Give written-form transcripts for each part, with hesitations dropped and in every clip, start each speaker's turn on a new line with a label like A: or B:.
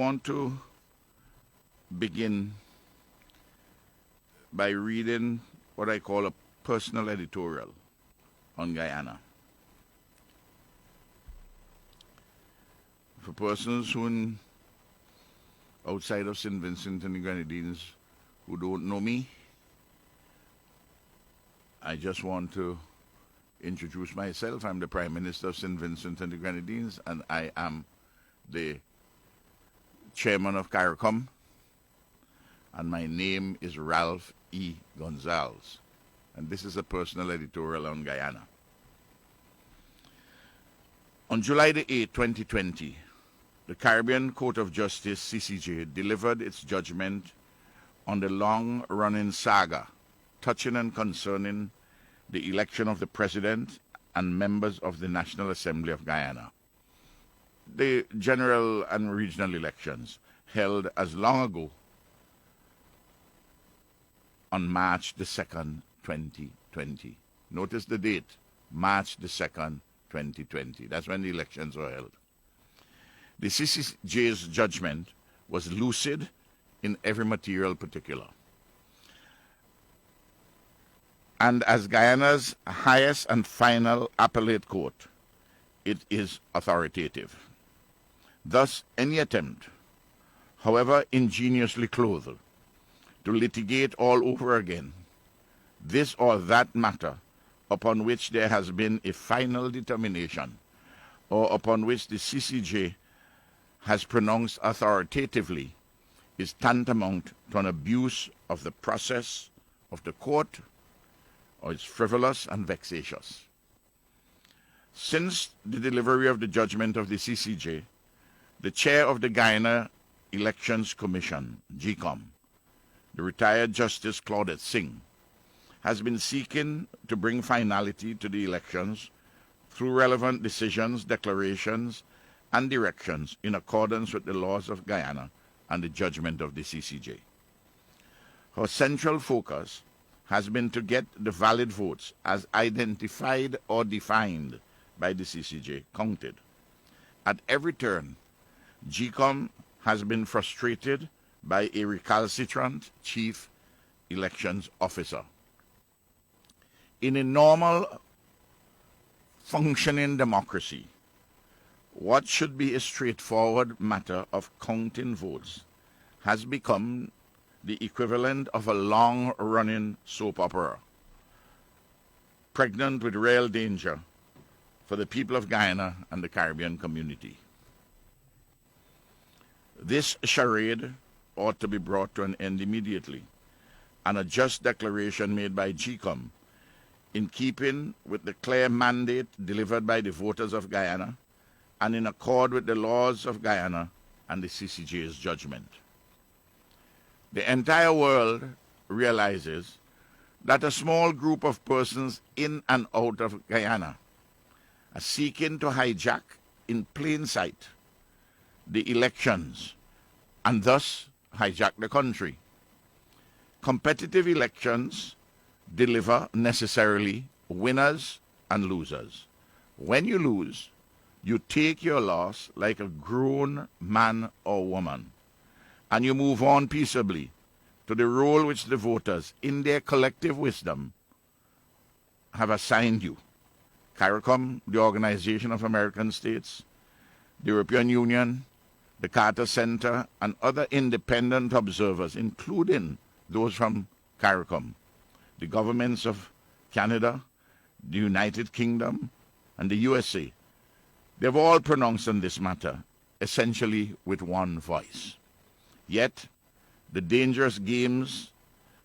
A: want to begin by reading what I call a personal editorial on Guyana. For persons who outside of St. Vincent and the Grenadines who don't know me, I just want to introduce myself. I'm the Prime Minister of St. Vincent and the Grenadines, and I am the Chairman of CARICOM, and my name is Ralph E. Gonsalves, and this is a personal editorial on Guyana. On July the 8th, 2020, the Caribbean Court of Justice, CCJ, delivered its judgment on the long-running saga touching and concerning the election of the President and members of the National Assembly of Guyana. The general and regional elections held as long ago on March the 2nd, 2020. Notice the date, March the 2nd, 2020. That's when the elections were held. The CCJ's judgment was lucid in every material particular. And as Guyana's highest and final appellate court, it is authoritative. Thus, any attempt, however ingeniously clothed, to litigate all over again this or that matter upon which there has been a final determination, or upon which the CCJ has pronounced authoritatively, is tantamount to an abuse of the process of the court, or is frivolous and vexatious. Since the delivery of the judgment of the CCJ, the chair of the Guyana Elections Commission, GECOM, the retired Justice Claudette Singh, has been seeking to bring finality to the elections through relevant decisions, declarations, and directions in accordance with the laws of Guyana and the judgment of the CCJ. Her central focus has been to get the valid votes as identified or defined by the CCJ counted. At every turn, GECOM has been frustrated by a recalcitrant chief elections officer. In a normal functioning democracy, what should be a straightforward matter of counting votes has become the equivalent of a long-running soap opera, pregnant with real danger for the people of Guyana and the Caribbean community. This charade ought to be brought to an end immediately, and a just declaration made by GECOM, in keeping with the clear mandate delivered by the voters of Guyana and in accord with the laws of Guyana and the CCJ's judgment. The entire world realizes that a small group of persons in and out of Guyana are seeking to hijack in plain sight the elections and thus hijack the country. Competitive elections deliver necessarily winners and losers. When you lose, you take your loss like a grown man or woman, and you move on peaceably to the role which the voters, in their collective wisdom, have assigned you. CARICOM, the Organization of American States, the European Union, the Carter Center, and other independent observers, including those from CARICOM, the governments of Canada, the United Kingdom, and the USA, they've all pronounced on this matter, essentially with one voice. Yet, the dangerous games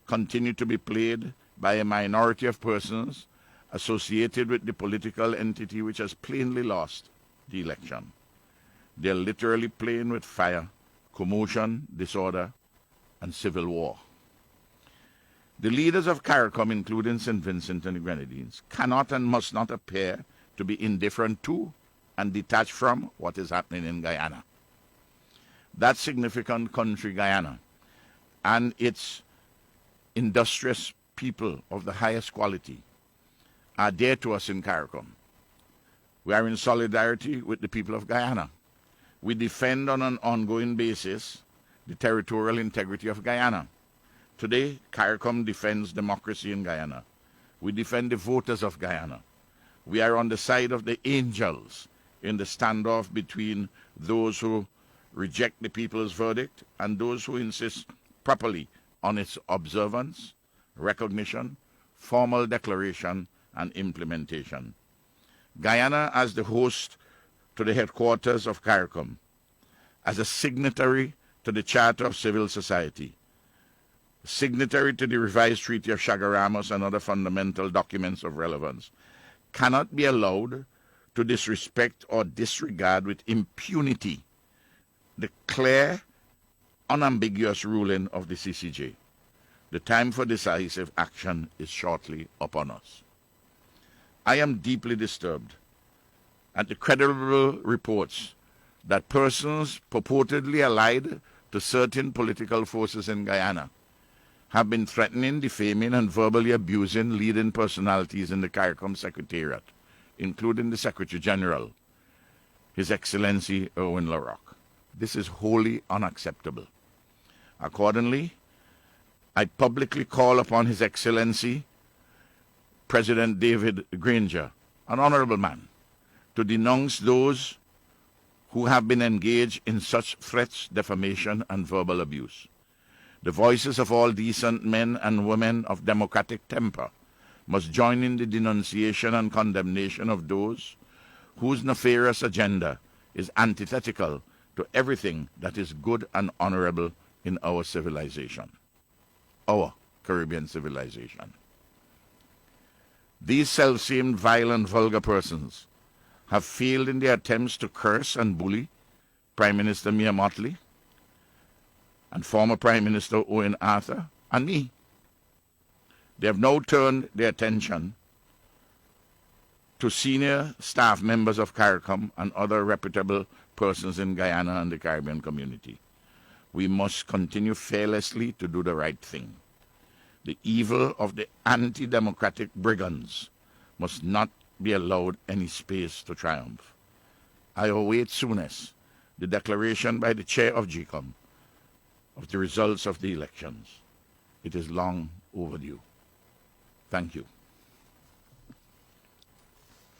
A: continue to be played by a minority of persons associated with the political entity which has plainly lost the election. They're literally playing with fire, commotion, disorder, and civil war. The leaders of CARICOM, including St. Vincent and the Grenadines, cannot and must not appear to be indifferent to and detached from what is happening in Guyana. That significant country, Guyana, and its industrious people of the highest quality are dear to us in CARICOM. We are in solidarity with the people of Guyana. We defend on an ongoing basis the territorial integrity of Guyana. Today, CARICOM defends democracy in Guyana. We defend the voters of Guyana. We are on the side of the angels in the standoff between those who reject the people's verdict and those who insist properly on its observance, recognition, formal declaration, and implementation. Guyana, as the host to the headquarters of CARICOM, as a signatory to the Charter of Civil Society, signatory to the revised Treaty of Chaguaramas and other fundamental documents of relevance, cannot be allowed to disrespect or disregard with impunity the clear, unambiguous ruling of the CCJ. The time for decisive action is shortly upon us. I am deeply disturbed at the credible reports that persons purportedly allied to certain political forces in Guyana have been threatening, defaming, and verbally abusing leading personalities in the CARICOM Secretariat, including the Secretary General, His Excellency Erwin LaRocque. This is wholly unacceptable. Accordingly, I publicly call upon His Excellency President David Granger, an honorable man, to denounce those who have been engaged in such threats, defamation, and verbal abuse. The voices of all decent men and women of democratic temper must join in the denunciation and condemnation of those whose nefarious agenda is antithetical to everything that is good and honorable in our civilization, our Caribbean civilization. These self-same vile and vulgar persons have failed in their attempts to curse and bully Prime Minister Mia Mottley and former Prime Minister Owen Arthur and me. They have now turned their attention to senior staff members of CARICOM and other reputable persons in Guyana and the Caribbean community. We must continue fearlessly to do the right thing. The evil of the anti-democratic brigands must not be allowed any space to triumph. I await soonest the declaration by the chair of GCOM of the results of the elections. It is long overdue. Thank you.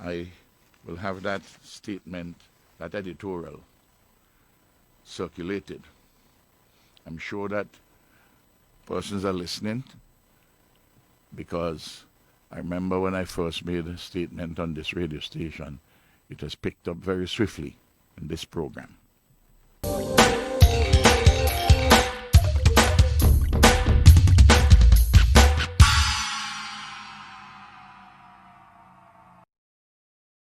A: I will have that statement, that editorial, circulated. I'm sure that persons are listening, because I remember when I first made a statement on this radio station, it has picked up very swiftly in this program.